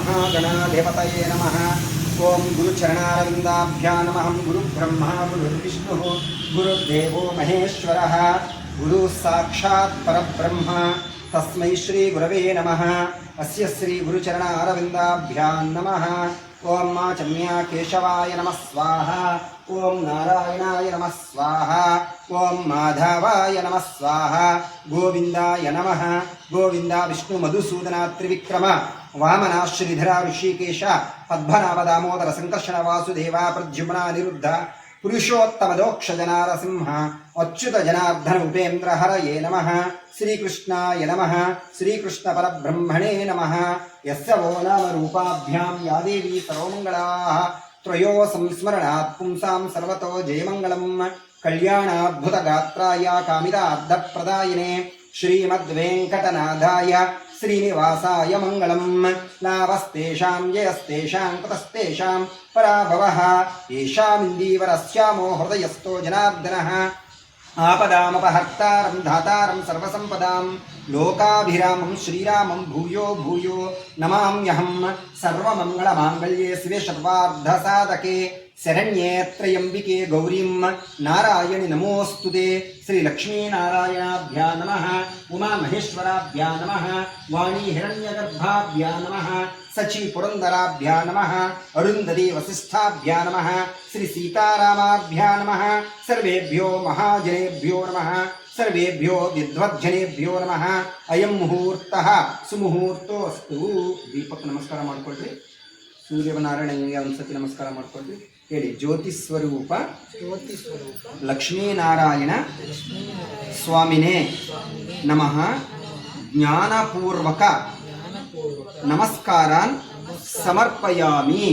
महागणाधिपतये नमः। ओं गुरुचरणारविन्दाभ्यां नमः। गुरुब्रह्मा गुरुर्विष्णुः गुरुर्देवो महेश्वरः गुरुः साक्षात् परब्रह्म तस्मै श्री गुरवे नमः। अस्य श्री गुरुचरणारविन्दाभ्यां नमः। ओं माचम्या केशवाय नमः स्वाहा। ओं नारायणाय नमः स्वाहा। ओं माधवाय नमः स्वाहा। गोविंदाय नमः। गोविंदा विष्णु मधुसूदन त्रिविक्रम वामना श्रीधर ऋषिकेश पद्मनाभ दामोदर संकर्षण वासुदेव प्रद्युम्न अनिरुद्ध पुरुषोत्तम दोक्ष जनारसिंह अच्युत जनार्दन उपेन्द्र हरये नमः। श्रीकृष्णाय नमः। श्रीकृष्ण परब्रह्मणे नमः। यस्य वो नाम रूपाभ्यां या देवी सर्वमङ्गलाः त्रयो संस्मरणात् पुंसां सर्वतो जयमङ्गलम्। कल्याणाद्भुतगात्राय कामितार्थप्रदायिने श्रीमद्वेङ्कटनाथाय श्रीनिवासाय मङ्गलम्। लाभस्तेषां जयस्तेषां कुतस्तेषां पराभवः येषामिन्दीवरस्यामो हृदयस्थो जनार्दनः। आपदामपहर्तारं धातारं सर्वसम्पदां लोकाभिरामं श्रीरामं भूयो भूयो नमाम्यहं। सर्वमङ्गलमाङ्गल्ये शिवे सर्वार्धसाधके शरण्ये त्र्यम्बिके गौरीं नारायणि नमोऽस्तुते। श्रीलक्ष्मीनारायणाभ्यां नमः। उमामहेश्वराभ्यां नमः। वाणी हिरण्यगर्भाभ्यां नमः। सची पुरंदराभ्यां नमः। अरुन्धती वसिष्ठाभ्यां नमः। श्री सीतारामाभ्यां नमः। सर्वेभ्यो महाजनेभ्यो नमः। सर्वेभ्यो विद्वज्जनेभ्यो नमः। अयं मुहूर्तः सुमुहूर्तोऽस्तु। दीपक नमस्कार ಮಾಡ್ಕೊಳ್ಳಿ। ಸೂರ್ಯನಾರಾಯಣನಿಗೆ ಒಂದ್ಸತಿ ನಮಸ್ಕಾರ ಮಾಡ್ಕೊಳ್ಳಿ। ಹೇಳಿ ಜ್ಯೋತಿ ಸ್ವರೂಪ ಲಕ್ಷ್ಮೀನಾರಾಯಣ ಸ್ವಾಮಿನೇ ನಮಃ ಜ್ಞಾನಪೂರ್ವಕ ನಮಸ್ಕಾರಾನ್ ಸಮರ್ಪಯಾಮಿ।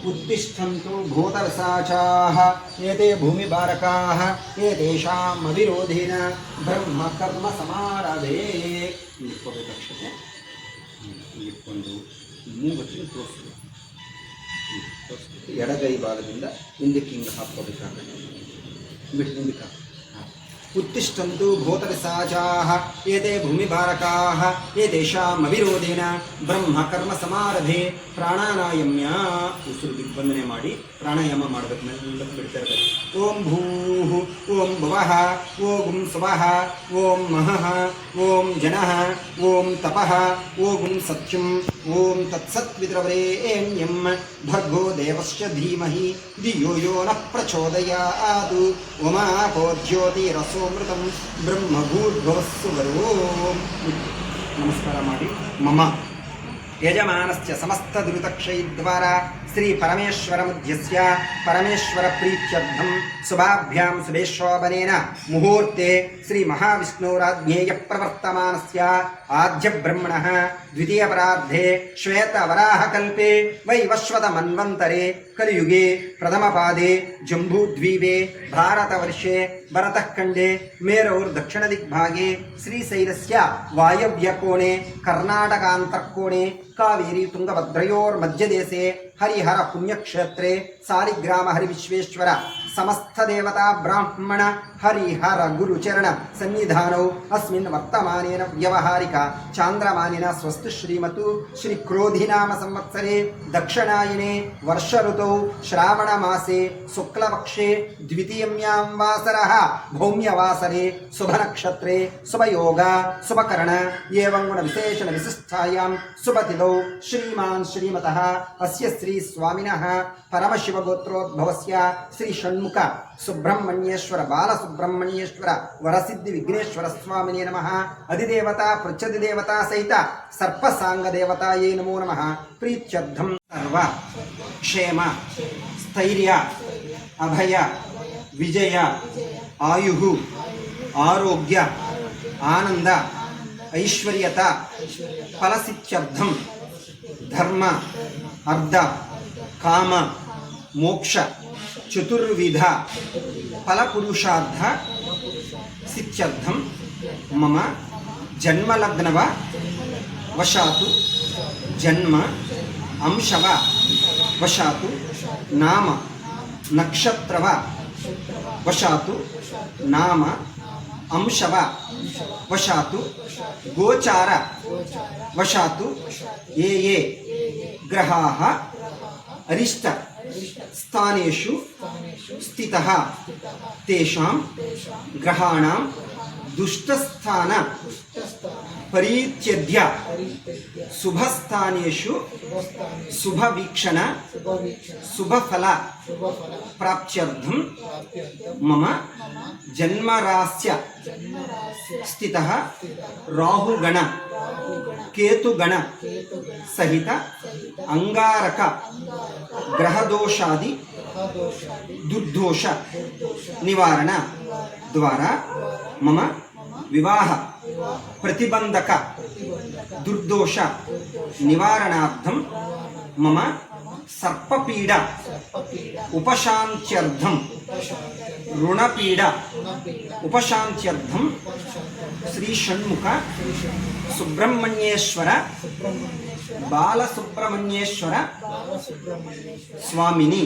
उत्तिष्ठन्तु भूतविशाचाः एते भूमिभारकाः एतेषाम् अविरोधेन ब्रह्म कर्म समारभे। ಎಡಗೈ ಭಾಗದಿಂದ ಹಿಂದಕ್ಕೆ ಹಿಂಗೆ ಹಾಕೋಬೇಕಾಗುತ್ತೆ। ಹಿಂದಕ್ಕೆ उत्तिष्ठन्तु भूतविशाचाः एते भूमिभारकाः एतेषाम् अविरोधेन ब्रह्म कर्म समारभे। प्राणायाम्य ಉಸಿರು ದಿಗ್ಬಂಧನೆ ಮಾಡಿ ಪ್ರಾಣಾಯಾಮ ಮಾಡಬೇಕು। ಮೆಲ್ಲಗೆ ಬಿಡ್ತಾ ಇರಬೇಕು। ಓಂ ಭೂಃ ಓಂ ಭುವಃ ಓಂ ಸ್ವಃ ಓಂ ಮಹಃ ಓಂ ಜನಃ ಓಂ ತಪಃ ಓಂ ಸತ್ಯಂ ಓಂ ತತ್ಸತ್ವಿತುರ್ವರೆಣ್ಯಂ ಭರ್ಗೋ ದೇವಸ್ಯ ಧೀಮಹಿ ಧಿಯೋ ಯೋ ನಃ ಪ್ರಚೋದಯಾತ್। ಉಮಾಪೋ ಜ್ಯೋತಿರಸೋಮೃತಂ ಬ್ರಹ್ಮಭೂರ್ಭುವಸ್ಸುವರೋ। ನಮಸ್ಕಾರ ಮಾಡಿ। ಮಮ ಯಜಮಾನಸ್ಯ ಸಮಸ್ತ ದುರಿತಕ್ಷಯದ್ವಾರಾ ಶ್ರೀ ಪರಮೇಶ್ವರಮುದ್ಯಸ್ಯ ಪರಮೇಶ್ವರ ಪ್ರೀತ್ಯರ್ಥಂ ಶುಭಾಭ್ಯಾಂ ಶುಭೇಶೋಭನೇನ ಮುಹೂರ್ತೆ ಶ್ರೀ ಮಹಾವಿಷ್ಣುರಾಜ್ಞೇಯ ಪ್ರವರ್ತಮಾನಸ್ಯ ಆದ್ಯ ಬ್ರಹ್ಮಣಃ ದ್ವಿತೀಯ ಪರಾರ್ಧೆ ಶ್ವೇತ ವರಾಹ ಕಲ್ಪೆ ವೈವಸ್ವತ ಮನ್ವಂತರೆ ಕಲಿಯುಗೆ ಪ್ರಥಮ ಪಾದೆ ಜಂಬೂದ್ವೀಪೆ ಭಾರತವರ್ಷೆ ಭರತಃ ಖಂಡೆ ಮೇರೌರ್ ದಕ್ಷಿಣ ದಿಗ್ಭಾಗೆ ಶ್ರೀಶೈಲಸ್ಯ ವಾಯವ್ಯ ಕೋಣೆ ಕರ್ನಾಟಕಾಂತರ್ಕೋಣೆ ಕಾವೇರಿ ತುಂಗಭದ್ರಯೋರ್ ಮಧ್ಯದೇಶೆ हरिहर पुण्यक्षेत्रे सालिग्राम हरिविश्वेश्वर समस्त देवता ब्राह्मण हरिहर गुरुचरण सन्निधानौ अस्मिन् वर्तमानेन व्यवहारिक चांद्रमानेन स्वस्ति श्रीमतु श्री क्रोधिनाम संवत्सरे दक्षिणायने वर्ष ऋतौ श्रावण मासे शुक्लपक्षे द्वितीयम्यां वासरः भौम्यवासरे शुभ नक्षत्रे शुभयोग शुभकरण एवं गुण विशेषण विशिष्टायां शुभतिथौ श्रीमान् श्रीमतः अस्य श्री स्वामिनः परमशिवगोत्रोद्भवस्य श्री षण्मुख सुब्रह्मण्येश्वर बालसुब्रह्मण्येश्वर वरसिद्धि विघ्नेश्वर स्वामिने नमः। अधिदेवता पृच्छदिदेवता सहित सर्पसांगदेवतायै नमो नमः। प्रीत्यर्थं सर्व क्षेम स्थैर्य अभय विजय आयुः आरोग्य आनंद ऐश्वर्यता फलसिद्ध्यर्थं धर्म अर्ध काम मोक्ष चतुर्विध फलपुरुषार्थ सिद्ध्यर्थं मम जन्मलग्नव वशातु जन्म अंशव वशातु नाम नक्षत्रव वशातु नाम अंशव वशातु गोचार वशातु ये ग्रहाः अरिष्ट स्थानेषु स्थितः तेषां ग्रहाणां दुष्टस्थान परित्यज्य शुभस्थानेषु शुभवीक्षण शुभफल प्राप्त्यर्थं मम जन्मरास्य स्थितः राहुगण केतुगण सहित अंगारक ग्रहदोषादि दुर्दोष निवारण द्वारा मम विवाह प्रतिबंधक दुर्दोष निवारणार्थं मम सर्पपीडा उपशांत्यर्थं ऋणपीडा उपशांत्यर्थं श्री षण्मुख सुब्रह्मण्येश्वर बालसुब्रह्मण्येश्वर स्वामिनी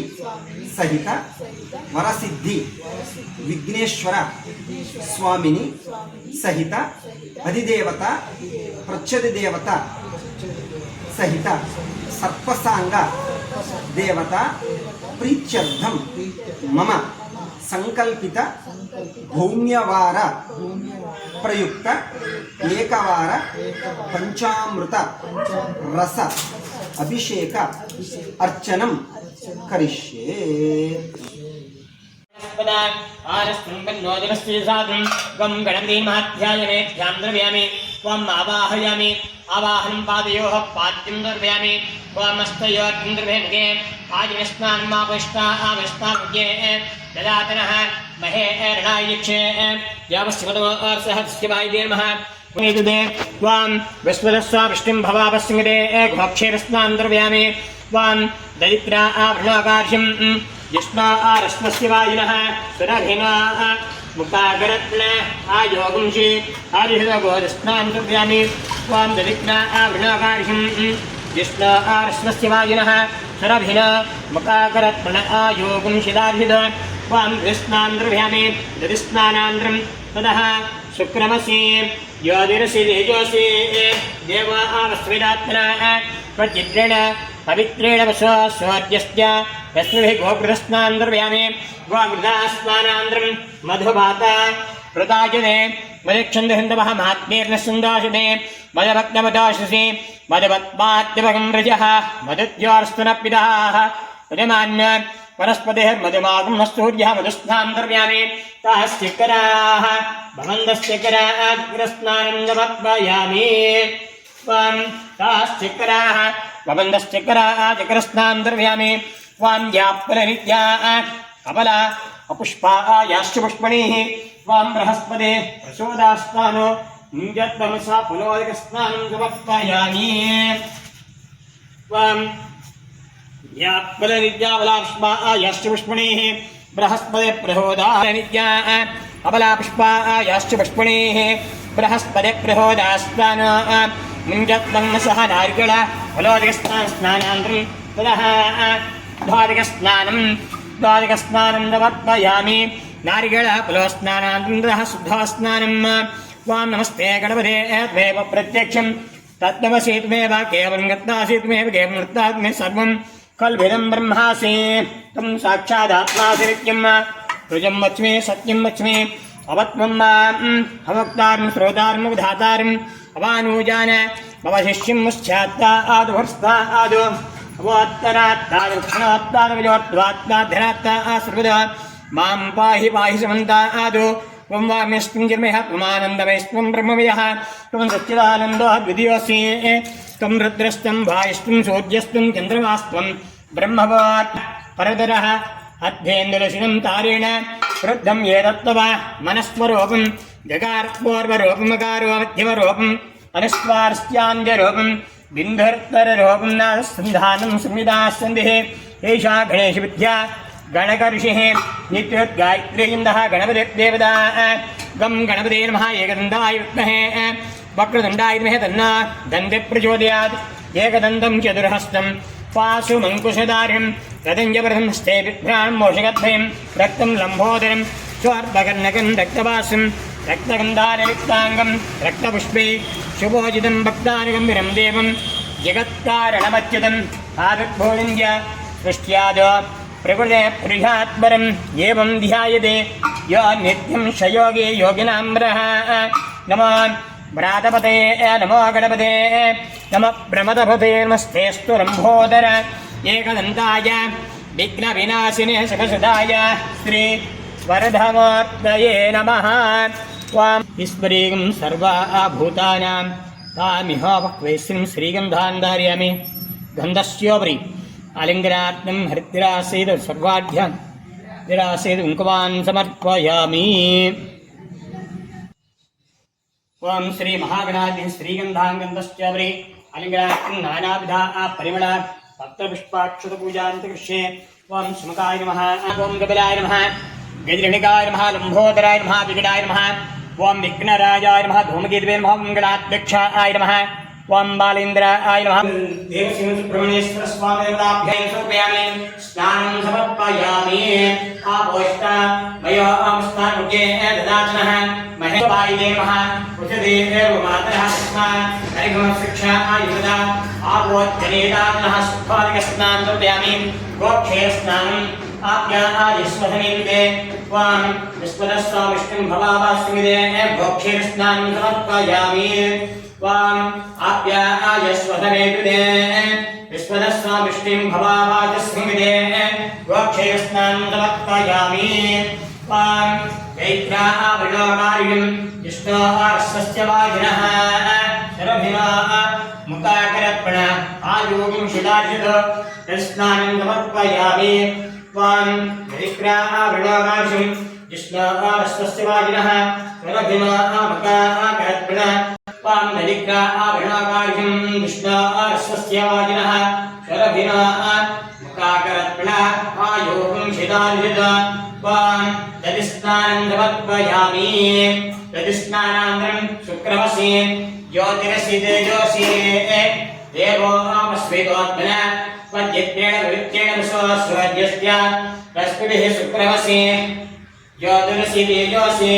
सहित वरसिद्धि विघ्नेश्वर स्वामिनी सहित अधिदेवता प्रत्यधिदेवता सहित सर्पसांग देवता प्रीत्यर्थं मम संकल्पित भौम्यवार प्रयुक्त एकवार पंचामृत रस अभिषेक अर्चनं करिष्ये। गं गणपतिमाध्यायमेभ्यां द्रव्यामि त्वम् आवाहयामि आवाहनं पादयोः पाद्यं द्रव्यामि त्वमस्तयोर्घं द्रव्यङ्गे आजिनस्नानम् आवष्टावष्टामुगे ददातनः महे ऋणायुक्षे यावस्वतो अर्सहस्य वायुदेर्मः वेदुदे त्वां विश्वदस्वा वृष्टिं भवावस्यङ्गदे घोक्षेरस्नानं द्रव्यामि त्वां दरिद्रा आवृणाकार्यं जिष्णा आरश्वस्य वायुनः सुरभिना मुक्तागरत्न आयोगुंषि आदिहृतगोदस्नानं द्रव्यामि त्वां दरिद्रा आवृणाकार्यं जिष्णा आरश्वस्य वायुनः सुरभिना मुक्तागरत्न आयोगुंषिदाधिद त्वां दधिस्नानं द्रव्यामि दधिस्नानान्तरं ततः शुक्रमसि ज्योतिरसि तेजोसि देव आवस्विदात्मना प्रचिद्रेण पवित्रेण वसो स्वद्यस्य यस्मिभिः गोघृतस्नानं द्रव्यामि गोघृतस्नानान्तरं मधुभाता प्रदायते मदिक्षन्दहन्तवः महात्मेर्नस्सन्दाशते मदभक्तमदाशसि मदवत्पाद्यवगं रजः मदुद्योर्स्तनपितः यजमान्य वनस्पतिर्मधुमागं सूर्यः मधुस्नानं द्रव्यामि ताः शिखराः भवन्तस्य कराग्रस्नानं समर्पयामि त्वां ताः शिखराः भवन्तस्य कराग्रस्नानं द्रव्यामि त्वां याप्पलनित्या कमला अपुष्पायाश्च पुष्पणीः त्वां बृहस्पते प्रचोदास्तानो निजत्वमसा पुलोदकस्नानं समर्पयामि त्वां याप्पलनित्याबलापुष्पायाश्च पुष्पणीः बृहस्पते प्रचोदानित्या अबलापुष्पायाश्च पुष्पणीः बृहस्पते प्रचोदास्तानो मुञ्जत्वमसः नारिकेळ फलोदकस्नानान्तरं ततः द्वादकस्नानं समर्पयामि नारिकेळ फलोस्नानान्तरं ततः शुद्धस्नानं त्वां नमस्ते गणपते त्वेव प्रत्यक्षं तत्त्वमसि त्वेव केवलं गत्तासि त्वेव केवलं गत्तात्मे सर्वं कल्भिदं ब्रह्मासि त्वं साक्षादात्मासि नित्यं ऋजं वच्मि सत्यं वच्मि अवत्वं अवक्तारं श्रोतारं विधातारम् अवानूजान मम शिष्यं मुश्चात्ता आदुभर्स्ता आदु अवोत्तरात्तादक्षिणोत्तादविजोत्वात्ताधरात्ता सर्वदा मां पाहि पाहि समन्ता आदु त्वं वाम्यस्त्वं जन्मः त्वमानन्दमयस्त्वं ब्रह्ममयः त्वं सच्चिदानन्दो द्वितीयोऽसि त्वं रुद्रस्त्वं वायुस्त्वं सूर्यस्त्वं चन्द्रमास्त्वं ब्रह्मवात् परतरः अध्येन्दुलशिनं तारेण वृद्धं एतत्तव मनस्वरूपं जगार्पूर्वरूपमकारो मध्यमरूपम् अनुस्वारस्यान्त्यरूपं बिन्धुर्तररूपं नादसन्धानं संविदास्सन्धिः एषा गणेशविद्या गणकऋषिः नित्योद्गायत्रीन्दः गणपतिर्देवता गं गणपते नमः एकदन्ताय विद्महे वक्रतुण्डाय धीमहि तन्नो दन्तिः प्रचोदयात् एकदन्तं चतुर्हस्तं पाशुमङ्कुशधारिणं रतञ्जवरदं हस्ते बिभ्राणं मोषगद्भयं रक्तं लम्बोदरं स्वार्धकर्णकं रक्तवासं रक्तगन्धारयुक्ताङ्गं रक्तपुष्पे शुभोजितं भक्तानुगम्भीरं देवं जगत्कारणमच्युतम् आविर्भूलिङ्ग्य सृष्ट्यादो प्रकृते पुरुषात्परम् एवं ध्यायते यो नित्यं शयोगे योगिनाम्रः नमो व्रातपते नमो गणपते नमः प्रमदपते नमस्तेऽस्तु लम्बोदर एकदन्ताय विघ्नविनाशिने सकसुदाय श्री वरदमूर्तये नमः त्वां ईश्वरीं सर्वभूतानां तामिह वक्वेश्रीं श्रीगन्धान् धारयामि गन्धस्योपरि आलिङ्गनार्थं हरिद्रासेद सर्वाढ्यान् निरासेद कुङ्कुमान् समर्पयामि ओम श्री महागणाधि श्रीगंधांगंधश्चवरे अलिंगनाथं नानाविधा परिमल पत्रपुष्पाक्षत पूजान्तकृष्ये ओम सुमुखाय नमः ओम कपिलाय नमः गजरणिकाय नमः लंबोदराय नमः विकटाय नमः ओम विघ्नराजाय नमः धूमकेतवे नमः मंगलाध्यक्षाय नमः ओम बालेन्द्राय नमः देवसिंह सुब्रह्मण्येश्वर स्वामी देवताभ्यां समर्पयामि स्नानं समर्पयामि आपोष्टा मयो स्नानुके ददातनः महेवाय नमः उषदेव मातरः स्मा हरिगम शिक्षा आयुधा आपोज्जनेतानः सुखादिकस्नानं समर्पयामि गोक्षे स्नानं आप्यायस्वधनिमिते त्वां विश्वदस्वा विष्णुं भवावास्मिते गोक्षे स्नानं समर्पयामि त्वां आप्यायस्वधनिमिते विश्वदस्वा विष्णुं भवावास्मिते गोक्षे स्नानं समर्पयामि त्वां चैत्रावृणोकारिणं विष्णोर्षस्य वाजिनः शरभिनः मुखाकरपण आयोगं शिलार्जित स्नानं समर्पयामि त्वां चैत्रावृणोकारिणं विष्णोर्षस्य वाजिनः शरभिनः मुखाकरपण त्वां चैत्रावृणोकारिणं विष्णोर्षस्य वाजिनः शरभिनः मुखाकरपण आयोगं शिलार्जित त्वां दधिस्नानं समर्पयामि दधिस्नानानन्तरं शुक्रवसे ज्योतिरसि तेजोसि देवो स्वेतोत्मना त्वद्यत्रेण पवित्रेण विश्वस्वज्यस्य रश्मिभिः शुक्रवसे ज्योतिरसि तेजोसि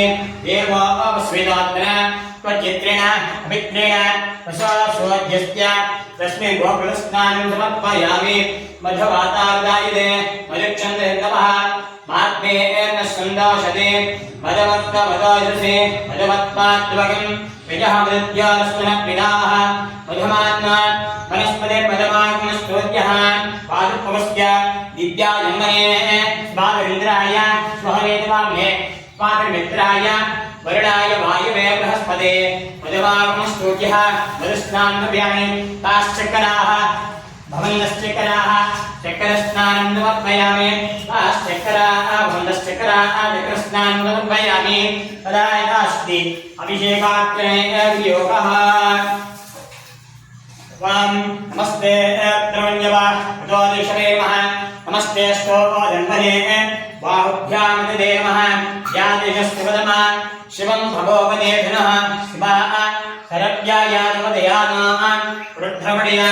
देवो स्वेतोत्मना त्वद्यत्रेण पवित्रेण विश्वस्वज्यस्य तस्मै गोकुलस्नानं समर्पयामि मधुवातावदायिते मधुक्षन्द्रन्दवः महात्मेन सन्दोषते मदवत्तमदोषसे मदवत्पात्वकं विजः मृत्योरस्मनपिताः मधुमान्नान् वनस्पतिर्मदमाग्नस्तोत्यः पादुपवस्य दिव्याजन्मने स्वादरिन्द्राय स्वहवेदवाम्ये स्वादमित्राय वरुणाय वायुवे बृहस्पते मदमाग्नस्तोत्यः मधुस्नानव्यानि ताश्चकराः भवन्दश्चकराः चक्रस्नानं समर्पयामि ताश्चकराः भवन्दश्चकराः चक्रस्नानं समर्पयामि तदा यथास्ति अभिषेकाग्रयोगः त्वां नमस्ते द्रवण्यवा ज्योतिषवे नमः नमस्ते स्तोधन्वने बाहुभ्यां ददे नमः या तेजस्वदमा शिवं भगवते धनः शिवा सरव्यायादवदयानां रुद्रमणिया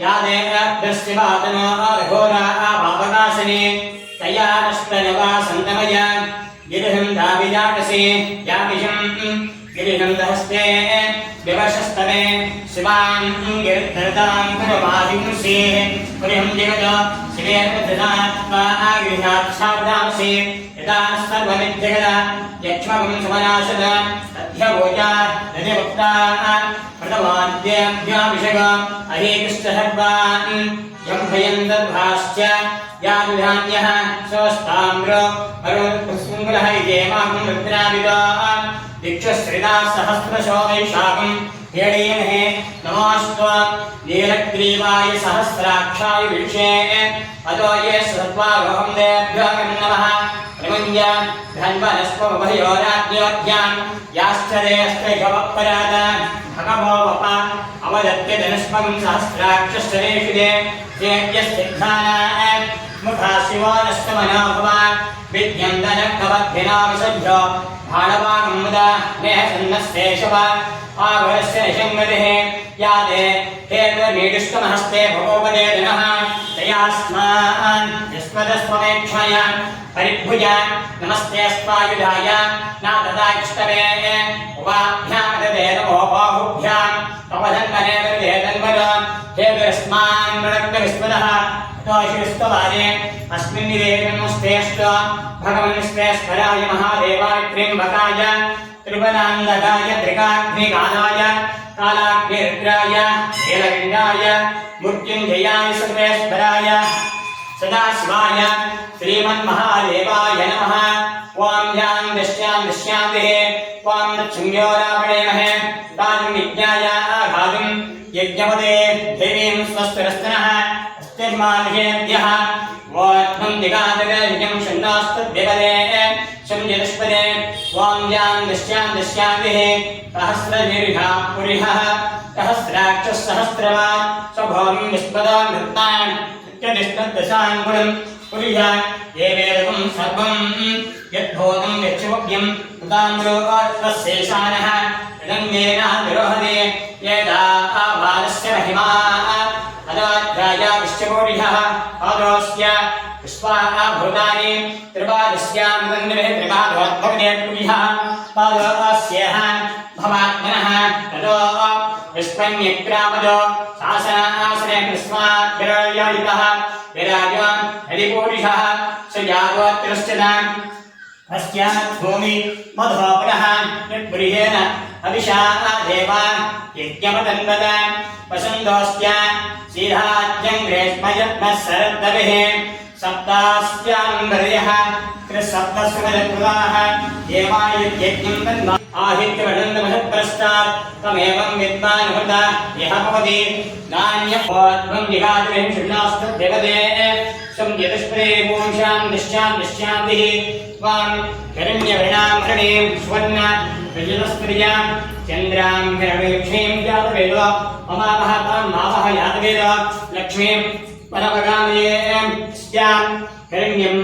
या देवभ्यस्तिवादनो रघोरा भावकासने तया नष्टनवा सन्तमया गिरिहं दाविजाटसे यामिषं गिरिहं दहस्ते विवशस्तवे शिवां गिरिधरतां कुरमादिंसे कुरिहं जगत शिवेर्वधनात्मा गिरिहाक्षावदांसे यदा सर्वमित्यगदा यक्ष्मगं सुमनाशद तद्यवोजा नदिवक्तान् प्रथमाद्यभ्याभिषेक अहेकृष्टसर्वान् यम्भयन्दर्भाश्च यादुधान्यः स्वस्ताम्र अरुणपुष्पुङ्गलः इत्येमाकं रुद्राविदान् दिक्षश्रिताः सहस्रशो वैशाखं हेडीमहे नमोऽस्त्व नीलग्रीवाय सहस्राक्षाय विषे अतो ये सत्त्वारोहं देभ्यो नमः प्रमुञ्ज धन्वनस्वभयोराज्ञोऽध्यां याश्चर्यस्त्रैकवपराद भगवोपप अवदत्य धनुष्मं सहस्राक्षश्चरेषुदे चेत्यस्तिग्धाना मुखा शिवो नष्टमनो भव विद्यं दनक्कवद्भिना विशुद्धो भाणवागं मुदा नेहसन्नस्तेषव आभरस्य निशङ्गतिः यादे हेतुर्मीडुष्कमहस्ते भगोपदे दिनः तयास्मान् यस्मदस्वमेक्षया परिभुज नमस्ते स्वायुधाय नाददाष्टवे उपाभ्यां ददे नमो बाहुभ्यां तवधन्वने ददे तन्वर हेदस्मान् मृडक्तविस्मदः तोषिस्तवारे अस्मिन् निवेदे नमस्तेऽस्त भगवन्स्तेऽस्पराय महादेवाय त्र्यम्बकाय त्रिपुरान्दकाय त्रिकाग्निकालाय कालाग्निरुद्राय नीलकण्ठाय मृत्युञ्जयाय सर्वेश्वराय सदाशिवाय श्रीमन्महादेवाय नमः। ॐ यां दश्यान्तिः ॐ तच्छृङ्ग्योरापणेमहे तां विज्ञाय आघातुं यज्ञपदे देवीं स्वस्तिरस्तनः अस्तिर्मादिषेभ्यः वोत्मं दिगादगर्यं षण्णास्तद्विपदे शंयदुष्पदे ॐ यां दश्यान्तिः सहस्रदीर्घा पुरिहः सहस्राक्षः सहस्रवान् स्वभों विस्पदा नृत्तान् नित्यनिष्ठदशान् गुणं पुरिया ये वेदं सर्वं यद्भूतं यच्छोग्यं तदाम्रोऽर्थशेषानः यदन्येन विरोहते यदा बालस्य महिमा अदाध्याय विश्वकोटिः आदोस्य पुष्पाः भूतानि त्रिपादस्यामृतन्निभिः त्रिपादोद्भवने पुरिः पादोस्यः भवात्मनः ततो विष्पन्यक्रामदो शासनासने कृस्मात् विराजितः विराजो हरिपूरिषः स यावत्तिरश्चताम् अस्यात् भूमि मधोपुरः यत्पुरिहेन अभिषा देवा यज्ञमतन्वत वसन्तोऽस्य सीधाज्यं ग्रेष्मयत्नः शरद्दविः सप्तास्याम्बर्यः त्रिसप्तस्वरकृताः देवायुज्ञं तन्वा आहित्यवदन्तमहत्पश्चात् तमेवं विद्वान् हृता यः भवति नान्यत्वं जिगाद्रिं शृण्णास्तद्देवते संयतस्पदे पूंशां निश्चान्तिः त्वां हिरण्यवर्णां हरिणीं स्वर्ण रजतस्त्रियां चन्द्रां हिरण्यलक्ष्मीं जातवेद ममावह तां मावह यातवेद लक्ष्मीं परमगामयें स्यां हिरण्यं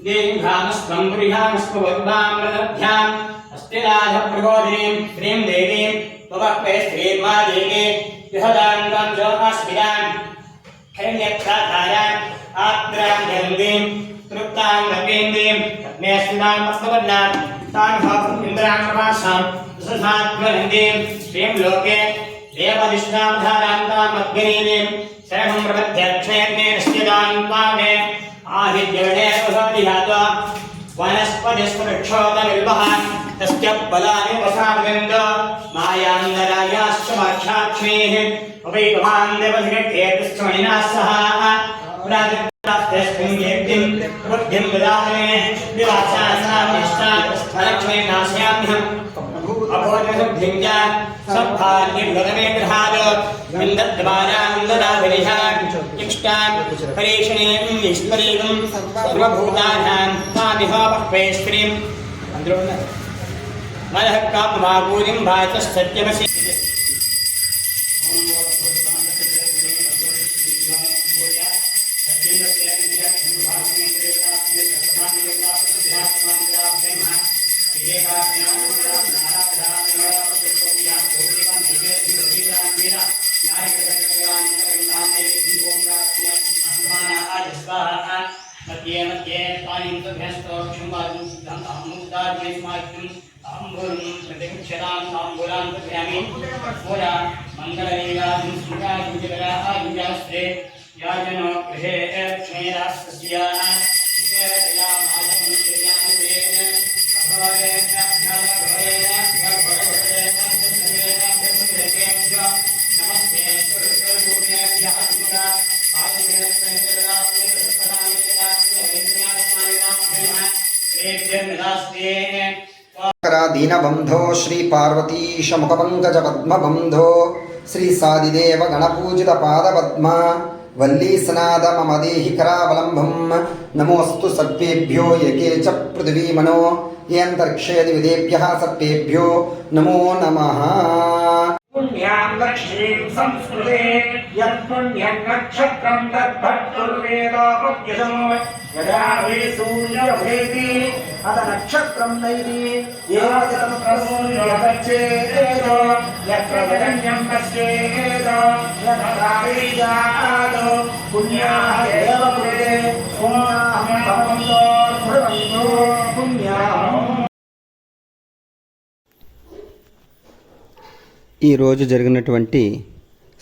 दीर्घामस्त्वं पुरिहामस्त्ववर्धामृतभ्याम् अस्तिराधप्रबोधिनीं श्रीं देवीं त्ववक्वे श्रीर्मादेवी विहदान्तां च अस्मितां हिरण्यक्षाधाराम् आद्रां जलन्दीं तृप्तां नवीन्दीं पद्मेस्मितां वस्त्रवर्णां तां भावम् इन्द्रां प्रभासां दशसात्मनन्दीं श्रीं लोके देवदिष्टावधारां तां अग्निनीं शरणं प्रपद्यक्षेत्रे निश्चितां त्वामे आहिद्यवने वसतिहात्वा वनस्पतिस्पृक्षोदनिर्वः तस्य बलानि वसामविन्द मायान्दरायाश्च माक्षाक्ष्मीः उपैकमान् देवजगत्केतुश्चमणिना सह प्रातिप्राप्तस्मिन् यज्ञं बुद्धिं ददामि विवासासामिष्टा लक्ष्मीं नाशयाम्यहम् अभोजबुद्धिं च सद्भाग्यं ददमे गृहाद इन्दद्वारान्ददाभिरिः इष्टां परीक्षणीं ईश्वरीं सर्वभूतानां तामिह बह्वेश्वरीं मनः कामवागूरिं वाचस्तत्यवसि मध्ये मध्ये पानीं तभ्यस्तोक्षं वायुं सिद्धं तामुदार्ये स्मार्तं ताम्बूलं प्रतिक्षतां ताम्बूलां तभ्यामि मोरा मङ्गललीलां स्मृतायुजकरा आयुजास्ते याजनो गृहे लक्ष्मीरास्तस्य मुखेरया माधवं त्रियानुदेन अभवरेण भवरेण भवरेण नमस्ते सर्वभूतेभ्यः मुदा दीनबंधो श्री पार्वतीश मुखपंकज पद्मबंधो श्री सादिदेव गणपूजित पादपद्म वल्लीसनाद मम देहि करावलंबं नमोस्तु सर्वेभ्यो यके च पृथिवीमनो येऽन्तरिक्षे दिविदेभ्यः सर्वेभ्यो नमो नमः। पुण्यां लक्ष्मीं संस्कृते यत्पुण्यं नक्षत्रं तद्भक्तुर्वेदोपद्यसो यदा वै सूर्योभेति अथ नक्षत्रं नैति सूर्योदच्छेदो यत्र जगन्यं पश्येदो यथा वै जातो पुण्याः देवपुरे पुण्याहं भवन्तो ఈరోజు జరిగినటువంటి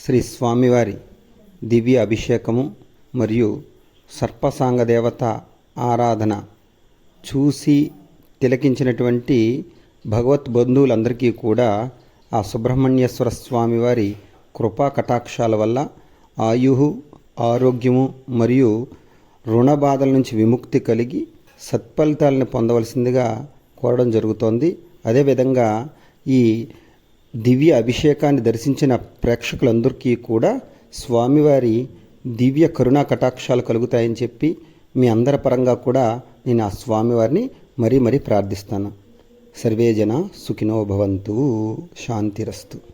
శ్రీ స్వామివారి దివ్య అభిషేకము మరియు సర్పసాంగ దేవత ఆరాధన చూసి తిలకించినటువంటి భగవత్ బంధువులందరికీ కూడా ఆ సుబ్రహ్మణ్యేశ్వర స్వామివారి కృపా కటాక్షాల వల్ల ఆయుహు, ఆరోగ్యము మరియు రుణ బాధల నుంచి విముక్తి కలిగి సత్ఫలితాలను పొందవలసిందిగా కోరడం జరుగుతోంది. అదేవిధంగా ఈ దివ్య అభిషేకాన్ని దర్శించిన ప్రేక్షకులందరికీ కూడా స్వామివారి దివ్య కరుణా కటాక్షాలు కలుగుతాయని చెప్పి మీ అందరి పరంగా కూడా నేను ఆ స్వామివారిని మరీ ప్రార్థిస్తాను. సర్వే జన సుఖినో భవంతు. శాంతిరస్తు.